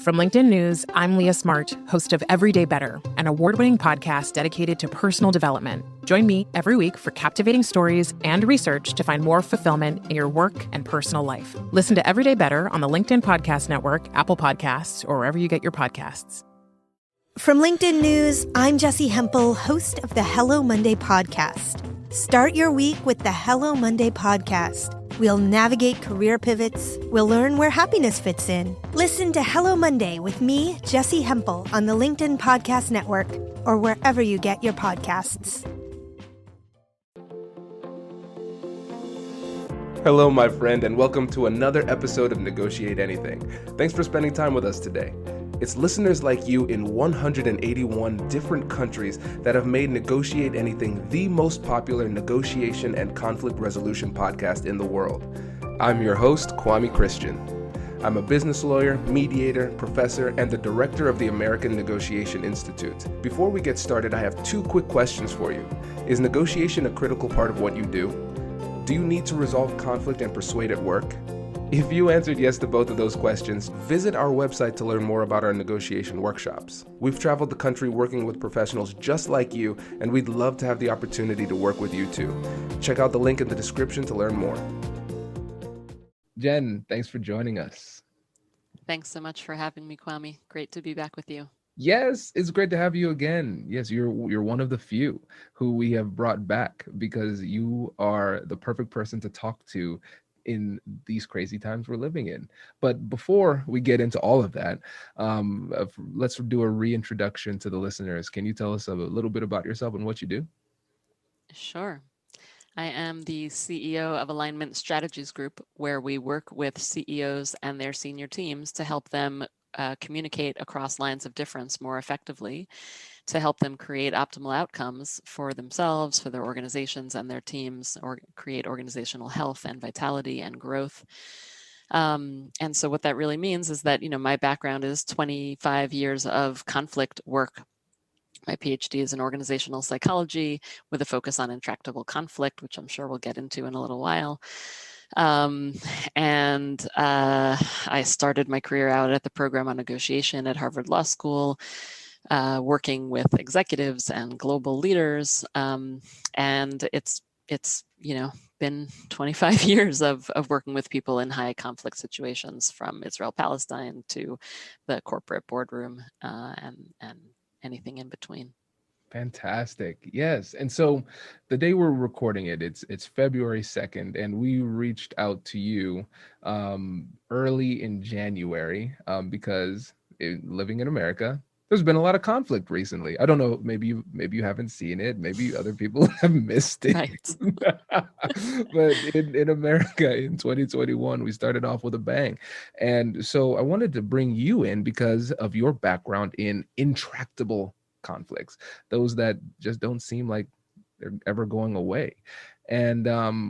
From LinkedIn News, I'm Leah Smart, host of Everyday Better, an award-winning podcast dedicated to personal development. Join me every week for captivating stories and research to find more fulfillment in your work and personal life. Listen to Everyday Better on the LinkedIn Podcast Network, Apple Podcasts, or wherever you get your podcasts. From LinkedIn News, I'm Jessie Hempel, host of the Hello Monday podcast. Start your week with the Hello Monday podcast. We'll navigate career pivots. We'll learn where happiness fits in. Listen to Hello Monday with me, Jessie Hempel, on the LinkedIn Podcast Network or wherever you get your podcasts. Hello, my friend, and welcome to another episode of Negotiate Anything. Thanks for spending time with us today. It's listeners like you in 181 different countries that have made Negotiate Anything the most popular negotiation and conflict resolution podcast in the world. I'm your host, Kwame Christian. I'm a business lawyer, mediator, professor, and the director of the American Negotiation Institute. Before we get started, I have two quick questions for you. Is negotiation a critical part of what you do? Do you need to resolve conflict and persuade at work? If you answered yes to both of those questions, visit our website to learn more about our negotiation workshops. We've traveled the country working with professionals just like you, and we'd love to have the opportunity to work with you too. Check out the link in the description to learn more. Jen, thanks for joining us. Thanks so much for having me, Kwame. Great to be back with you. Yes, it's great to have you again. Yes, you're one of the few who we have brought back because you are the perfect person to talk to in these crazy times we're living in. But before we get into all of that, let's do a reintroduction to the listeners. Can you tell us a little bit about yourself and what you do? Sure. I am the CEO of Alignment Strategies Group, where we work with CEOs and their senior teams to help them communicate across lines of difference more effectively, to help them create optimal outcomes for themselves, for their organizations and their teams, or create organizational health and vitality and growth. And so what that really means is that, my background is 25 years of conflict work. My Ph.D. is in organizational psychology with a focus on intractable conflict, which I'm sure we'll get into in a little while. I started my career out at the program on negotiation at Harvard Law School, working with executives and global leaders. And it's been 25 years of working with people in high conflict situations, from Israel-Palestine to the corporate boardroom, and anything in between. Fantastic. Yes. And so the day we're recording it, it's February 2nd, and we reached out to you early in January because living in America, there's been a lot of conflict recently. I don't know, maybe you haven't seen it, maybe other people have missed it. Right. But in America in 2021, we started off with a bang. And so I wanted to bring you in because of your background in intractable conflicts, those that just don't seem like they're ever going away. And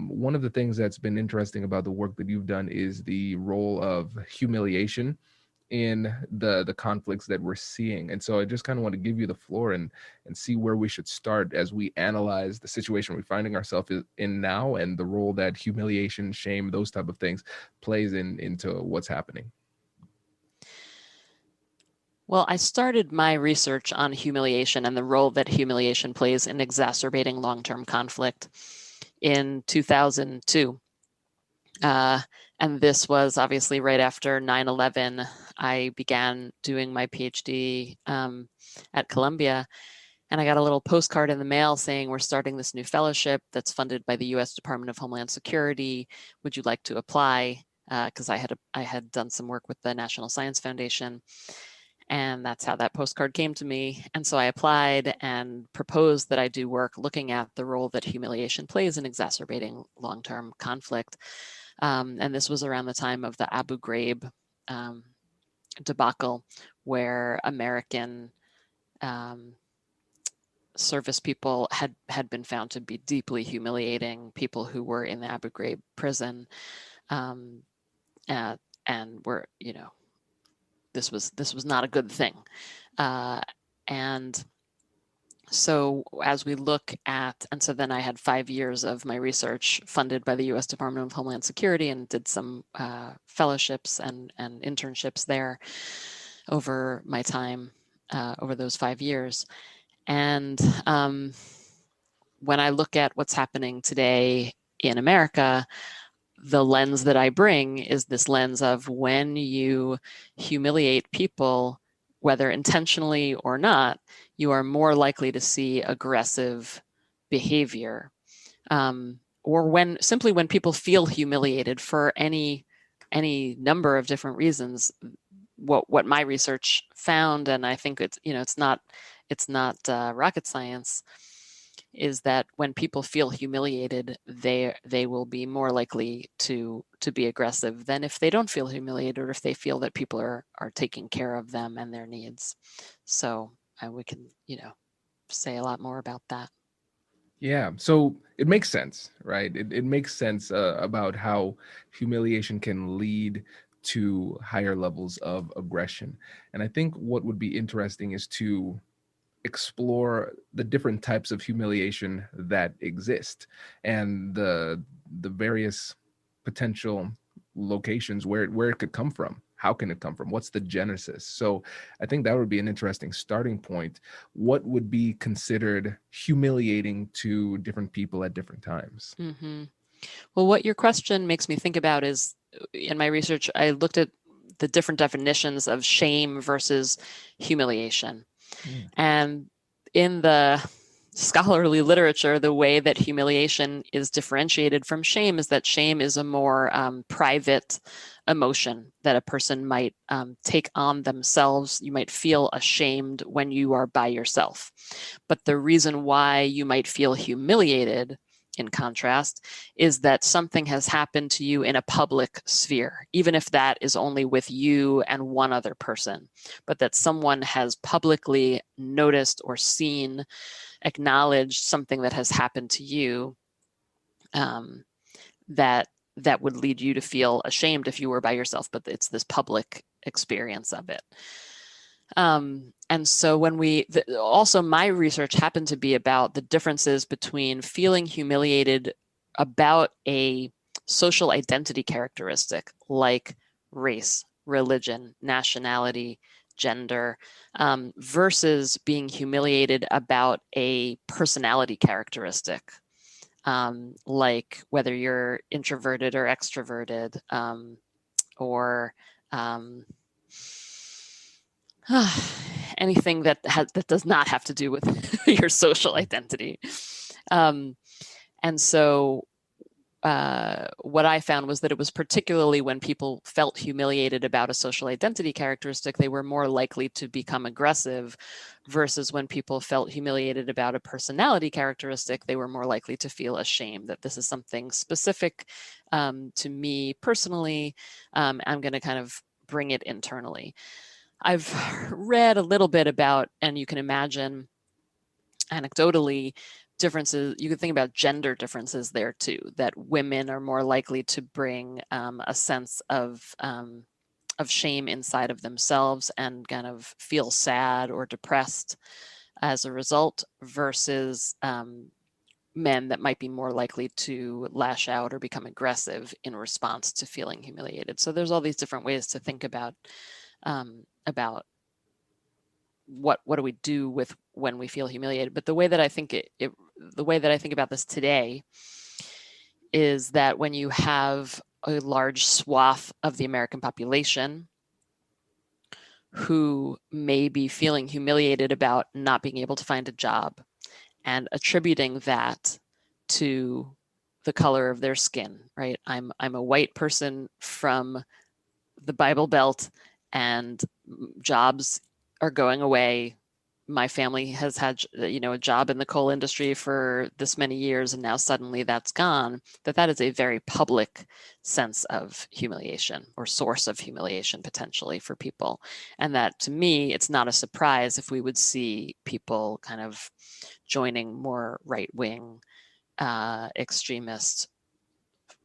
one of the things that's been interesting about the work that you've done is the role of humiliation in the conflicts that we're seeing. And so I just kind of want to give you the floor and see where we should start as we analyze the situation we're finding ourselves in now and the role that humiliation, shame, those type of things plays into what's happening. Well, I started my research on humiliation and the role that humiliation plays in exacerbating long-term conflict in 2002. And this was obviously right after 9/11. I began doing my PhD at Columbia, and I got a little postcard in the mail saying, we're starting this new fellowship that's funded by the U.S. Department of Homeland Security. Would you like to apply? Because I had done some work with the National Science Foundation. And that's how that postcard came to me. And so I applied and proposed that I do work looking at the role that humiliation plays in exacerbating long-term conflict. And this was around the time of the Abu Ghraib debacle, where American service people had been found to be deeply humiliating people who were in the Abu Ghraib prison, and were, this was not a good thing. And so as we look at, and so then I had 5 years of my research funded by the U.S. Department of Homeland Security and did some fellowships and internships there. over my time, over those 5 years. And when I look at what's happening today in America, the lens that I bring is this lens of when you humiliate people, whether intentionally or not, you are more likely to see aggressive behavior. Or when people feel humiliated for any number of different reasons. What my research found, and I think it's not rocket science, is that when people feel humiliated, they will be more likely to be aggressive than if they don't feel humiliated, or if they feel that people are taking care of them and their needs. So we can say a lot more about that. Yeah, so it makes sense, right? It makes sense about how humiliation can lead to higher levels of aggression. And I think what would be interesting is to explore the different types of humiliation that exist and the various potential locations where it could come from. How can it come from? What's the genesis? So I think that would be an interesting starting point. What would be considered humiliating to different people at different times? Mm-hmm. Well, what your question makes me think about is, in my research, I looked at the different definitions of shame versus humiliation. And in the scholarly literature, the way that humiliation is differentiated from shame is that shame is a more private emotion that a person might take on themselves. You might feel ashamed when you are by yourself. But the reason why you might feel humiliated, in contrast, is that something has happened to you in a public sphere, even if that is only with you and one other person, but that someone has publicly noticed or seen, acknowledged something that has happened to you, that would lead you to feel ashamed if you were by yourself, but it's this public experience of it. And so also my research happened to be about the differences between feeling humiliated about a social identity characteristic like race, religion, nationality, gender, versus being humiliated about a personality characteristic, like whether you're introverted or extroverted, or anything that does not have to do with your social identity. And so what I found was that it was particularly when people felt humiliated about a social identity characteristic, they were more likely to become aggressive, versus when people felt humiliated about a personality characteristic, they were more likely to feel ashamed that this is something specific to me personally. I'm going to kind of bring it internally. I've read a little bit about, and you can imagine anecdotally, differences. You could think about gender differences there too, that women are more likely to bring a sense of shame inside of themselves and kind of feel sad or depressed as a result, versus men that might be more likely to lash out or become aggressive in response to feeling humiliated. So there's all these different ways to think about what do we do with when we feel humiliated. But the way that I think the way that I think about this today is that when you have a large swath of the American population who may be feeling humiliated about not being able to find a job and attributing that to the color of their skin, right? I'm a white person from the Bible Belt and jobs are going away. My family has had, a job in the coal industry for this many years, and now suddenly that's gone. That is a very public sense of humiliation, or source of humiliation potentially for people. And that, to me, it's not a surprise if we would see people kind of joining more right-wing extremist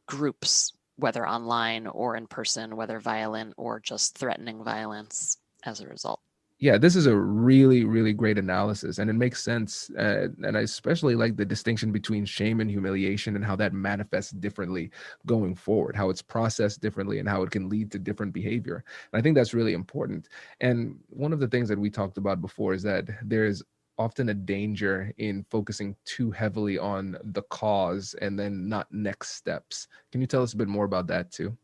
groups, whether online or in person, whether violent or just threatening violence as a result. Yeah, this is a really, really great analysis, and it makes sense. And I especially like the distinction between shame and humiliation and how that manifests differently going forward, how it's processed differently, and how it can lead to different behavior. And I think that's really important. And one of the things that we talked about before is that there's often a danger in focusing too heavily on the cause and then not next steps. Can you tell us a bit more about that too?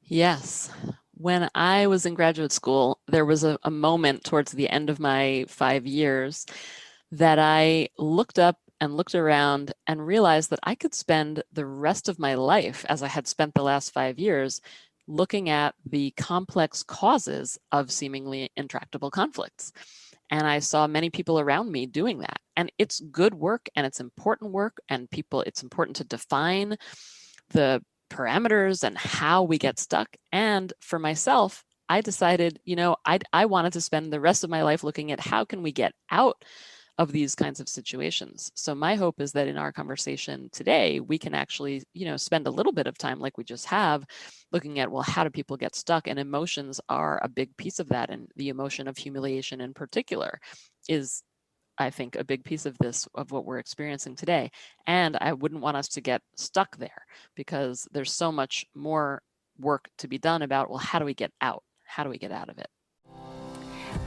Yes. When I was in graduate school, there was a moment towards the end of my 5 years that I looked up and looked around and realized that I could spend the rest of my life, as I had spent the last 5 years, looking at the complex causes of seemingly intractable conflicts. And I saw many people around me doing that. And it's good work and it's important work, and it's important to define the parameters and how we get stuck. And for myself, I decided, I wanted to spend the rest of my life looking at how can we get out of these kinds of situations. So my hope is that in our conversation today, we can actually, spend a little bit of time like we just have looking at, well, how do people get stuck? And emotions are a big piece of that. And the emotion of humiliation in particular is, I think, a big piece of this, of what we're experiencing today. And I wouldn't want us to get stuck there, because there's so much more work to be done about, well, how do we get out? How do we get out of it?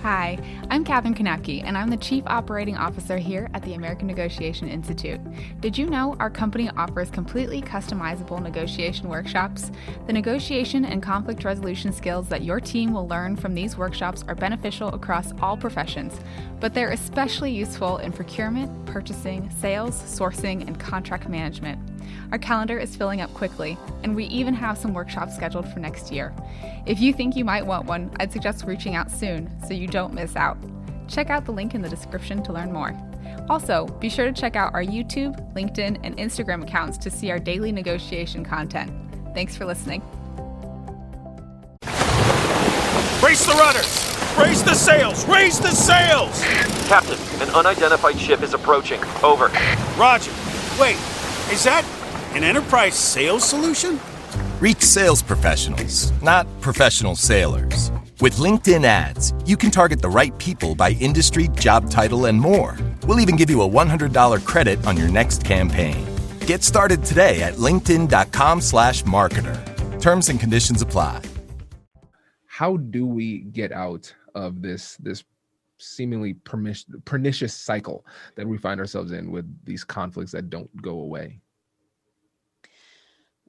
Hi, I'm Katherine Kanapke, and I'm the Chief Operating Officer here at the American Negotiation Institute. Did you know our company offers completely customizable negotiation workshops? The negotiation and conflict resolution skills that your team will learn from these workshops are beneficial across all professions, but they're especially useful in procurement, purchasing, sales, sourcing, and contract management. Our calendar is filling up quickly, and we even have some workshops scheduled for next year. If you think you might want one, I'd suggest reaching out soon so you don't miss out. Check out the link in the description to learn more. Also, be sure to check out our YouTube, LinkedIn, and Instagram accounts to see our daily negotiation content. Thanks for listening. Brace the rudders! Raise the sails! Raise the sails! Captain, an unidentified ship is approaching. Over. Roger. Wait, is that an enterprise sales solution? Reach sales professionals, not professional sailors. With LinkedIn ads, you can target the right people by industry, job title, and more. We'll even give you a $100 credit on your next campaign. Get started today at linkedin.com/marketer. Terms and conditions apply. How do we get out of this seemingly pernicious cycle that we find ourselves in with these conflicts that don't go away?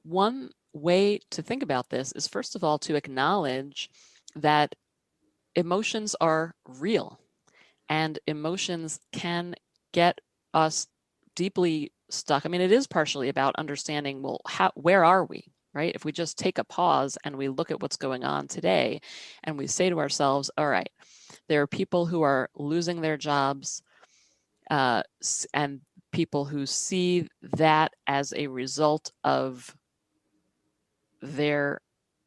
One way to think about this is, first of all, to acknowledge that emotions are real, and emotions can get us deeply stuck. I mean, it is partially about understanding, well, where are we, right? If we just take a pause and we look at what's going on today and we say to ourselves, all right, there are people who are losing their jobs, and people who see that as a result of their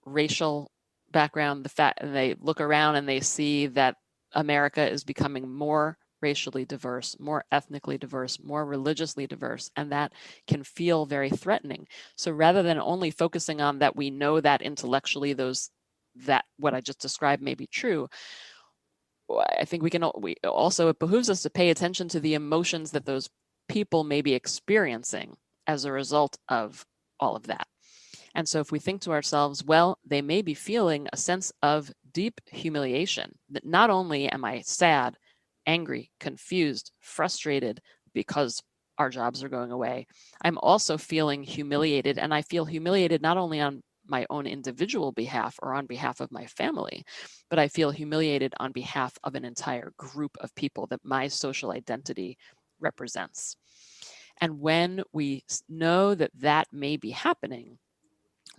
racial background, the fact, and they look around and they see that America is becoming more racially diverse, more ethnically diverse, more religiously diverse, and that can feel very threatening. So rather than only focusing on that, we know that intellectually that what I just described may be true, I think it behooves us to pay attention to the emotions that those people may be experiencing as a result of all of that. And so if we think to ourselves, well, they may be feeling a sense of deep humiliation, that not only am I sad, angry, confused, frustrated because our jobs are going away, I'm also feeling humiliated. And I feel humiliated not only on my own individual behalf or on behalf of my family, but I feel humiliated on behalf of an entire group of people that my social identity represents. And when we know that that may be happening,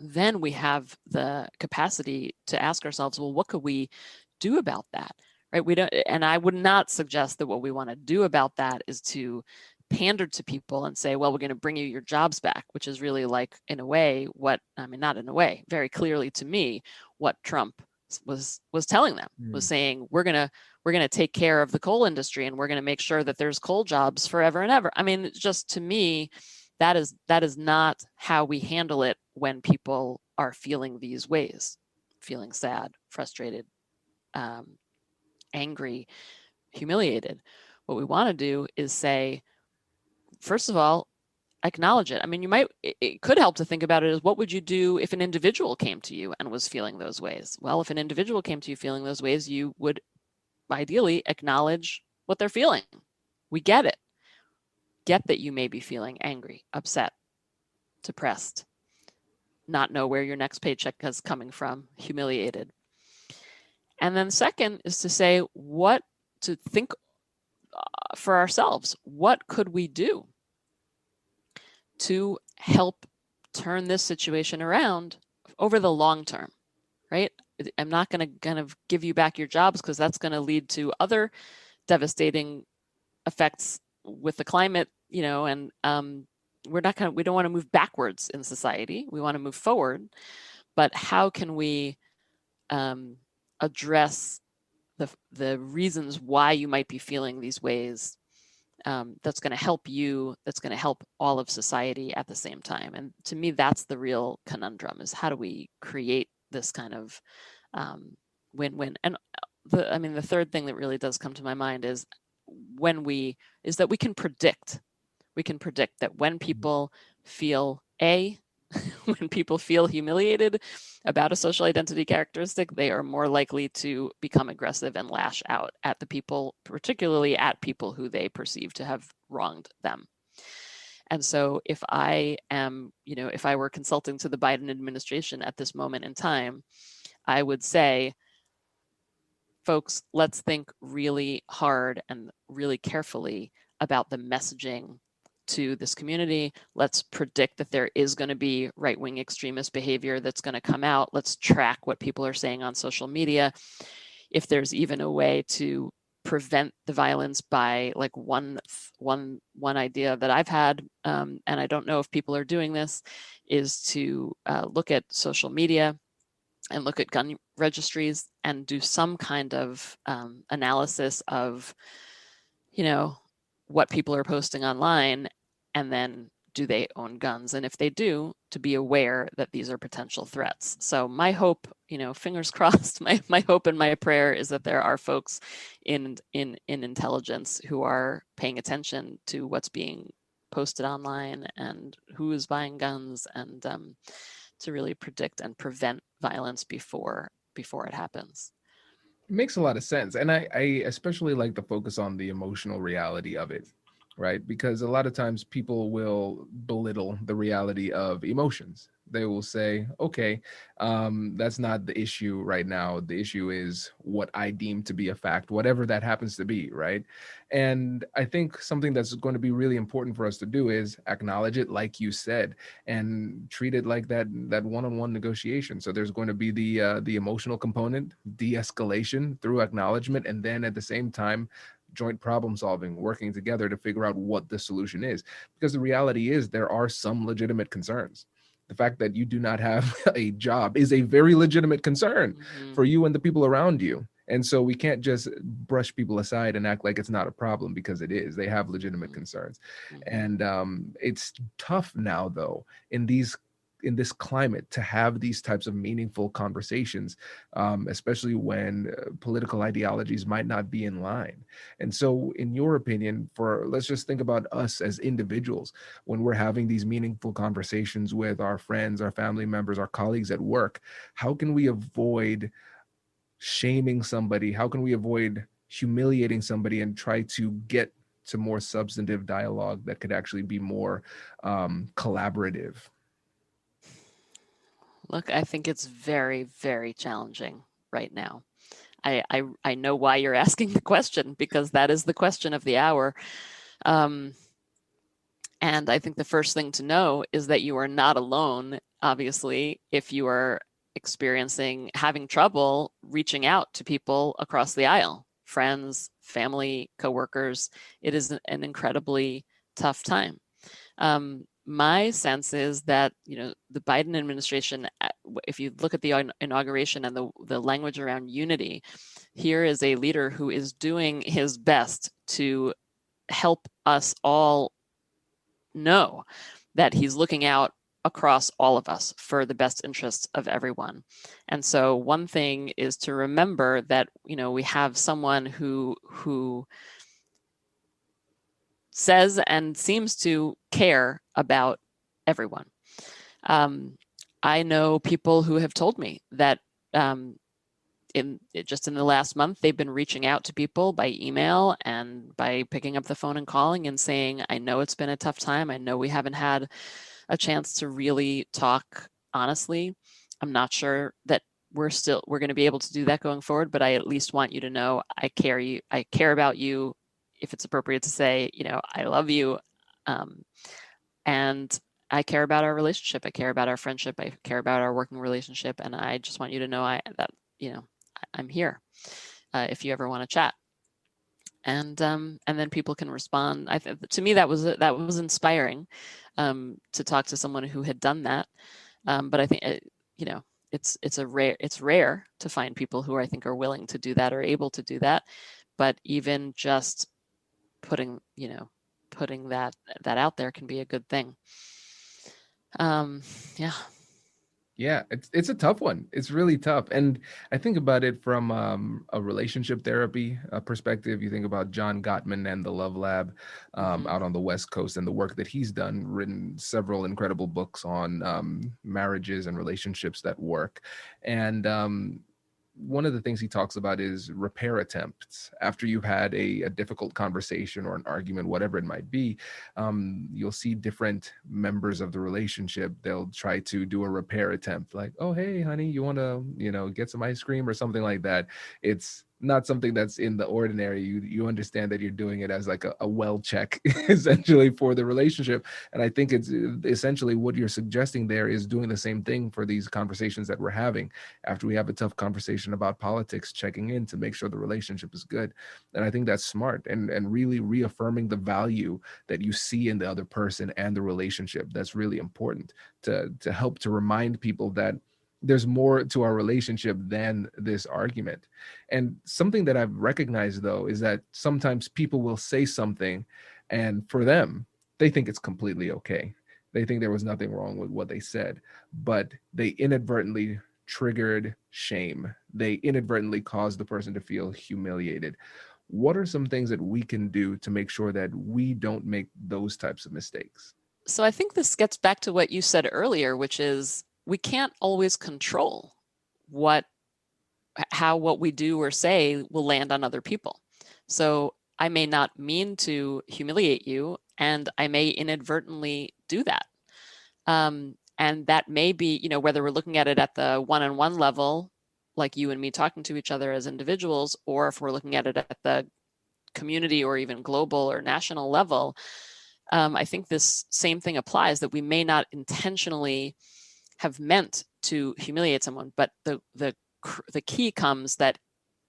then we have the capacity to ask ourselves, well, what could we do about that? Right? And I would not suggest that what we want to do about that is to pander to people and say, well, we're going to bring you your jobs back, which is really like, in a way, not in a way, very clearly to me, what Trump was telling them, was saying, we're going to take care of the coal industry and we're going to make sure that there's coal jobs forever and ever. I mean, just to me, that is not how we handle it when people are feeling these ways, feeling sad, frustrated, angry, humiliated. What we want to do is say, first of all, acknowledge it. I mean, it could help to think about it as, what would you do if an individual came to you and was feeling those ways? Well, if an individual came to you feeling those ways, you would ideally acknowledge what they're feeling. We get it. Get that you may be feeling angry, upset, depressed, not know where your next paycheck is coming from, humiliated. And then second is to say, to think for ourselves, what could we do to help turn this situation around over the long term, right? I'm not going to kind of give you back your jobs, because that's going to lead to other devastating effects with the climate, and we don't want to move backwards in society. We want to move forward. But how can we address the reasons why you might be feeling these ways, that's going to help you, that's going to help all of society at the same time? And to me, that's the real conundrum, is how do we create this kind of win-win? And the third thing that really does come to my mind is that we can predict that when people feel when people feel humiliated about a social identity characteristic, they are more likely to become aggressive and lash out at the people, particularly at people who they perceive to have wronged them. And so if I were consulting to the Biden administration at this moment in time, I would say, folks, let's think really hard and really carefully about the messaging to this community. Let's predict that there is going to be right-wing extremist behavior that's going to come out. Let's track what people are saying on social media. If there's even a way to prevent the violence by, like, one idea that I've had, and I don't know if people are doing this, is to look at social media and look at gun registries and do some kind of analysis of, what people are posting online, and then do they own guns? And if they do, to be aware that these are potential threats. So my hope, fingers crossed, my hope and my prayer is that there are folks in intelligence who are paying attention to what's being posted online and who is buying guns, and to really predict and prevent violence before it happens. It makes a lot of sense. And I especially like the focus on the emotional reality of it, right? Because a lot of times people will belittle the reality of emotions. They will say, okay, that's not the issue right now. The issue is what I deem to be a fact, whatever that happens to be, right? And I think something that's going to be really important for us to do is acknowledge it, like you said, and treat it like that one-on-one negotiation. So there's going to be the emotional component, de-escalation through acknowledgement, and then at the same time, joint problem solving, working together to figure out what the solution is. Because the reality is there are some legitimate concerns. The fact that you do not have a job is a very legitimate concern for you and the people around you. And so we can't just brush people aside and act like it's not a problem, because it is. They have legitimate concerns. And it's tough now, though, in this climate to have these types of meaningful conversations, especially when political ideologies might not be in line. And so in your opinion, let's just think about us as individuals, when we're having these meaningful conversations with our friends, our family members, our colleagues at work, how can we avoid shaming somebody? How can we avoid humiliating somebody and try to get to more substantive dialogue that could actually be more collaborative? Look, I think it's very, very challenging right now. I know why you're asking the question, because that is the question of the hour. And I think the first thing to know is that you are not alone, obviously, if you are having trouble reaching out to people across the aisle, friends, family, coworkers. It is an incredibly tough time. My sense is that, the Biden administration, if you look at the inauguration and the language around unity, here is a leader who is doing his best to help us all know that he's looking out across all of us for the best interests of everyone. And so one thing is to remember that, we have someone who says and seems to care about everyone. I know people who have told me that in the last month, they've been reaching out to people by email and by picking up the phone and calling and saying, I know it's been a tough time. I know we haven't had a chance to really talk honestly. I'm not sure that we're going to be able to do that going forward, but I at least want you to know I care about you. If it's appropriate to say, I love you. And I care about our relationship. I care about our friendship. I care about our working relationship. And I just want you to know I'm here if you ever want to chat. And then people can respond. To me, that was inspiring to talk to someone who had done that. But I think it's rare to find people who I think are willing to do that or able to do that. But even just putting that out there can be a good thing. Yeah, it's a tough one. It's really tough. And I think about it from a relationship therapy perspective. You think about John Gottman and the Love Lab out on the West Coast and the work that he's done, written several incredible books on marriages and relationships that work. And one of the things he talks about is repair attempts. After you've had a difficult conversation or an argument, whatever it might be, you'll see different members of the relationship. They'll try to do a repair attempt, like, oh, hey, honey, you want to, get some ice cream or something like that. It's not something that's in the ordinary. You understand that you're doing it as like a well check essentially for the relationship. And I think it's essentially what you're suggesting there is doing the same thing for these conversations that we're having. After we have a tough conversation about politics, checking in to make sure the relationship is good. And I think that's smart and really reaffirming the value that you see in the other person and the relationship. That's really important to help to remind people that there's more to our relationship than this argument. And something that I've recognized, though, is that sometimes people will say something and for them, they think it's completely okay. They think there was nothing wrong with what they said, but they inadvertently triggered shame. They inadvertently caused the person to feel humiliated. What are some things that we can do to make sure that we don't make those types of mistakes? So I think this gets back to what you said earlier, which is we can't always control how what we do or say will land on other people. So I may not mean to humiliate you, and I may inadvertently do that. And that may be, whether we're looking at it at the one-on-one level, like you and me talking to each other as individuals, or if we're looking at it at the community or even global or national level, I think this same thing applies, that we may not intentionally have meant to humiliate someone, but the key comes that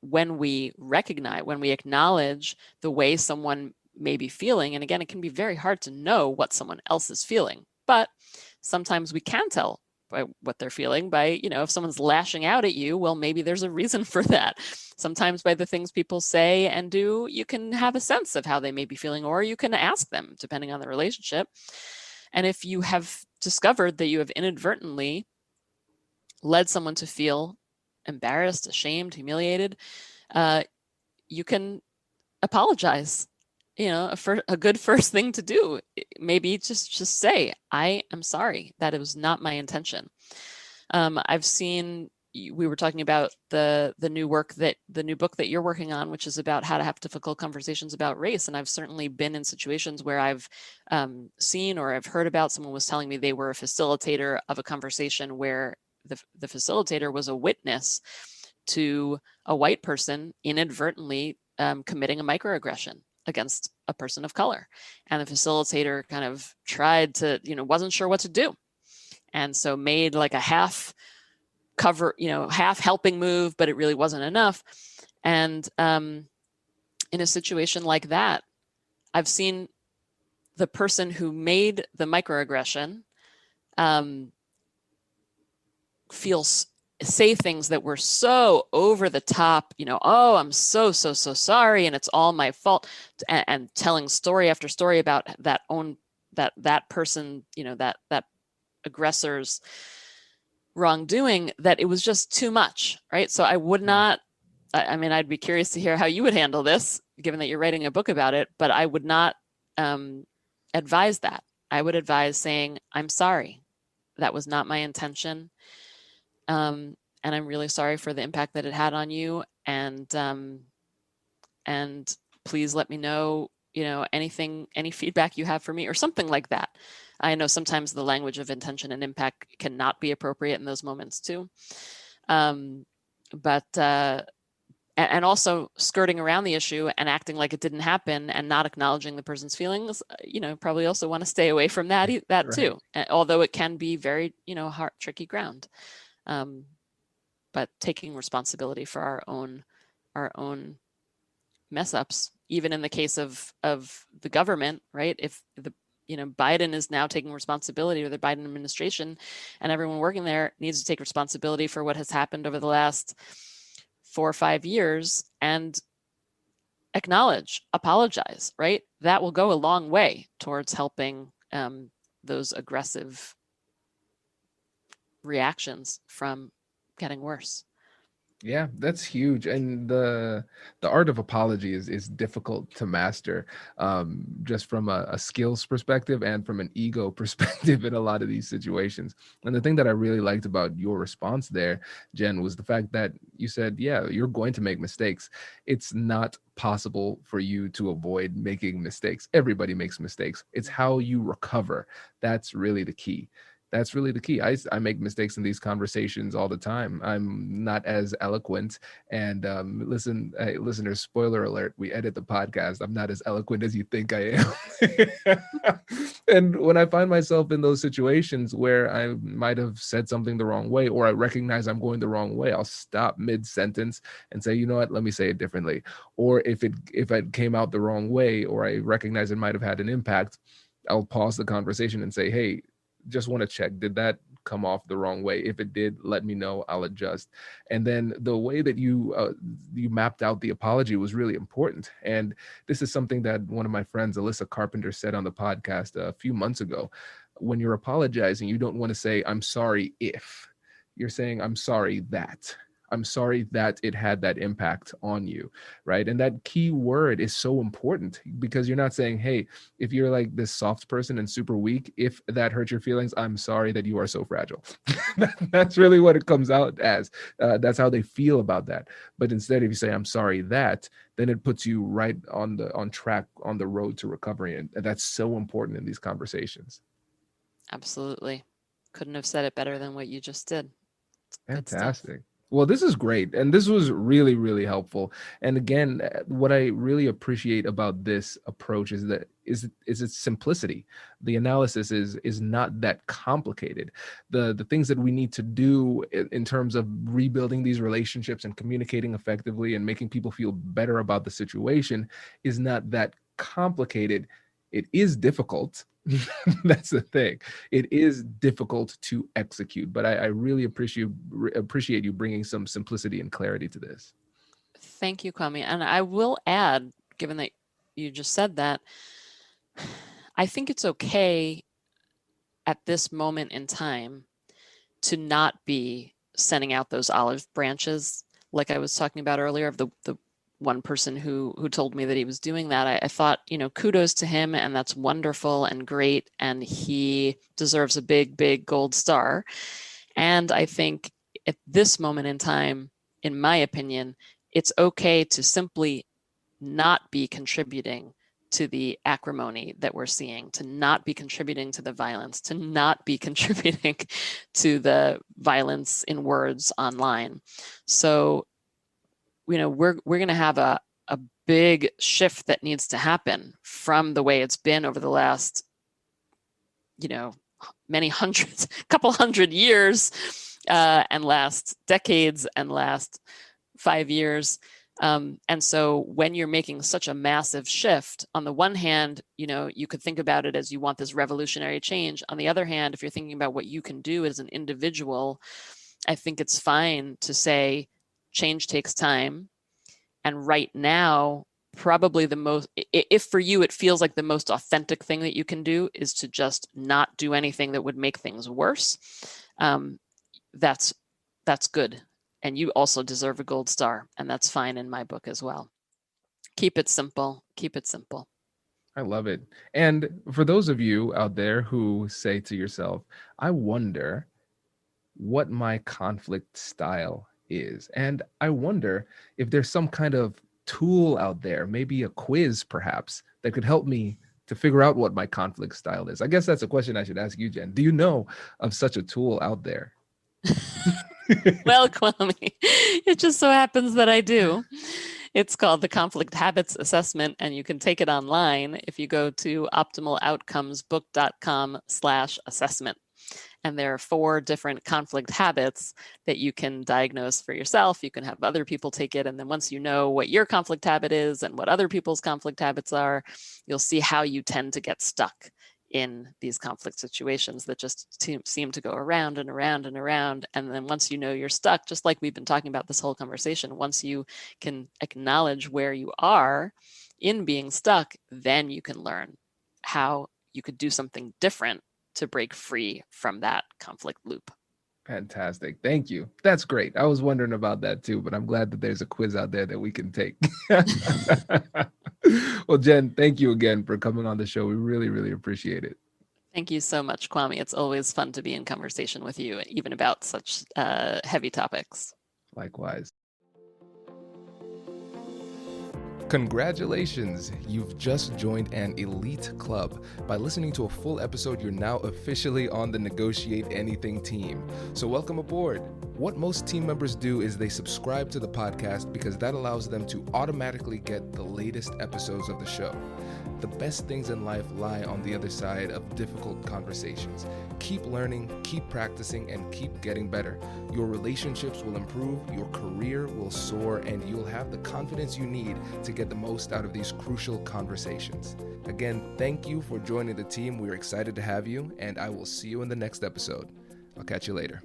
when we acknowledge the way someone may be feeling, and again, it can be very hard to know what someone else is feeling, but sometimes we can tell by what they're feeling by, if someone's lashing out at you, well, maybe there's a reason for that. Sometimes by the things people say and do, you can have a sense of how they may be feeling, or you can ask them, depending on the relationship. And if you have discovered that you have inadvertently led someone to feel embarrassed, ashamed, humiliated, you can apologize. A good first thing to do, maybe just say, I am sorry, that it was not my intention. I've seen, we were talking about the new book that you're working on, which is about how to have difficult conversations about race. And I've certainly been in situations where I've seen or I've heard about, someone was telling me they were a facilitator of a conversation where the facilitator was a witness to a white person inadvertently committing a microaggression against a person of color. And the facilitator kind of tried to, wasn't sure what to do. And so made like a half helping move, but it really wasn't enough. And in a situation like that, I've seen the person who made the microaggression say things that were so over the top, oh, I'm so sorry, and it's all my fault, and telling story after story about that person, that aggressor's wrongdoing that it was just too much, right? So I would not, I mean, I'd be curious to hear how you would handle this, given that you're writing a book about it, but I would not advise that. I would advise saying, I'm sorry. That was not my intention. And I'm really sorry for the impact that it had on you. And please let me know, any feedback you have for me or something like that. I know sometimes the language of intention and impact cannot be appropriate in those moments too. And also skirting around the issue and acting like it didn't happen and not acknowledging the person's feelings, probably also want to stay away from that Right. too. Although it can be very, hard, tricky ground. But taking responsibility for our own mess ups, even in the case of the government, right? If Biden is now taking responsibility, or the Biden administration and everyone working there needs to take responsibility for what has happened over the last 4 or 5 years and acknowledge, apologize, right? That will go a long way towards helping those aggressive reactions from getting worse. Yeah, that's huge. And the art of apology is difficult to master, just from a skills perspective and from an ego perspective in a lot of these situations. And the thing that I really liked about your response there, Jen, was the fact that you said, yeah, you're going to make mistakes. It's not possible for you to avoid making mistakes. Everybody makes mistakes. It's how you recover. That's really the key. That's really the key. I make mistakes in these conversations all the time. I'm not as eloquent. And hey, listeners, spoiler alert, we edit the podcast. I'm not as eloquent as you think I am. And when I find myself in those situations where I might have said something the wrong way, or I recognize I'm going the wrong way, I'll stop mid-sentence and say, you know what, let me say it differently. Or if it came out the wrong way, or I recognize it might have had an impact, I'll pause the conversation and say, hey, just want to check, did that come off the wrong way? If it did, let me know, I'll adjust. And then the way that you mapped out the apology was really important. And this is something that one of my friends, Alyssa Carpenter, said on the podcast a few months ago. When you're apologizing, you don't want to say, I'm sorry if. You're saying, I'm sorry that. I'm sorry that it had that impact on you, right? And that key word is so important, because you're not saying, hey, if you're like this soft person and super weak, if that hurt your feelings, I'm sorry that you are so fragile. That's really what it comes out as. That's how they feel about that. But instead, if you say, I'm sorry that, then it puts you right on track, on the road to recovery. And that's so important in these conversations. Absolutely. Couldn't have said it better than what you just did. Fantastic. Well, this is great. And this was really, really helpful. And again, what I really appreciate about this approach is its simplicity. The analysis is not that complicated. The things that we need to do in terms of rebuilding these relationships and communicating effectively and making people feel better about the situation is not that complicated. It is difficult. That's the thing. It is difficult to execute, but I really appreciate you bringing some simplicity and clarity to this. Thank you, Kwame. And I will add, given that you just said that, I think it's okay at this moment in time to not be sending out those olive branches, like I was talking about earlier, of the one person who told me that he was doing that. I thought, kudos to him, and that's wonderful and great, and he deserves a big, big gold star. And I think at this moment in time, in my opinion, it's okay to simply not be contributing to the acrimony that we're seeing, to not be contributing to the violence, to not be contributing to the violence in words online. So we're going to have a big shift that needs to happen from the way it's been over the last, many hundreds, couple hundred years, and last decades and last 5 years. And so when you're making such a massive shift, on the one hand, you could think about it as you want this revolutionary change. On the other hand, if you're thinking about what you can do as an individual, I think it's fine to say change takes time. And right now, probably the most, if for you it feels like the most authentic thing that you can do is to just not do anything that would make things worse, that's good. And you also deserve a gold star, and that's fine in my book as well. Keep it simple. Keep it simple. I love it. And for those of you out there who say to yourself, I wonder what my conflict style is, and I wonder if there's some kind of tool out there, maybe a quiz perhaps, that could help me to figure out what my conflict style is. I guess that's a question I should ask you, Jen. Do you know of such a tool out there? Well, Kwame, it just so happens that I do. It's called the Conflict Habits Assessment, and you can take it online if you go to optimaloutcomesbook.com/assessment. And there are 4 different conflict habits that you can diagnose for yourself. You can have other people take it. And then once you know what your conflict habit is and what other people's conflict habits are, you'll see how you tend to get stuck in these conflict situations that just seem to go around and around and around. And then once you know you're stuck, just like we've been talking about this whole conversation, once you can acknowledge where you are in being stuck, then you can learn how you could do something different to break free from that conflict loop. Fantastic. Thank you. That's great. I was wondering about that too, but I'm glad that there's a quiz out there that we can take. Well, Jen, thank you again for coming on the show. We really, really appreciate it. Thank you so much, Kwame. It's always fun to be in conversation with you, even about such heavy topics. Likewise. Congratulations! You've just joined an elite club. By listening to a full episode, you're now officially on the Negotiate Anything team. So welcome aboard. What most team members do is they subscribe to the podcast because that allows them to automatically get the latest episodes of the show. The best things in life lie on the other side of difficult conversations. Keep learning, keep practicing, and keep getting better. Your relationships will improve, your career will soar, and you'll have the confidence you need to get the most out of these crucial conversations. Again, thank you for joining the team. We're excited to have you, and I will see you in the next episode. I'll catch you later.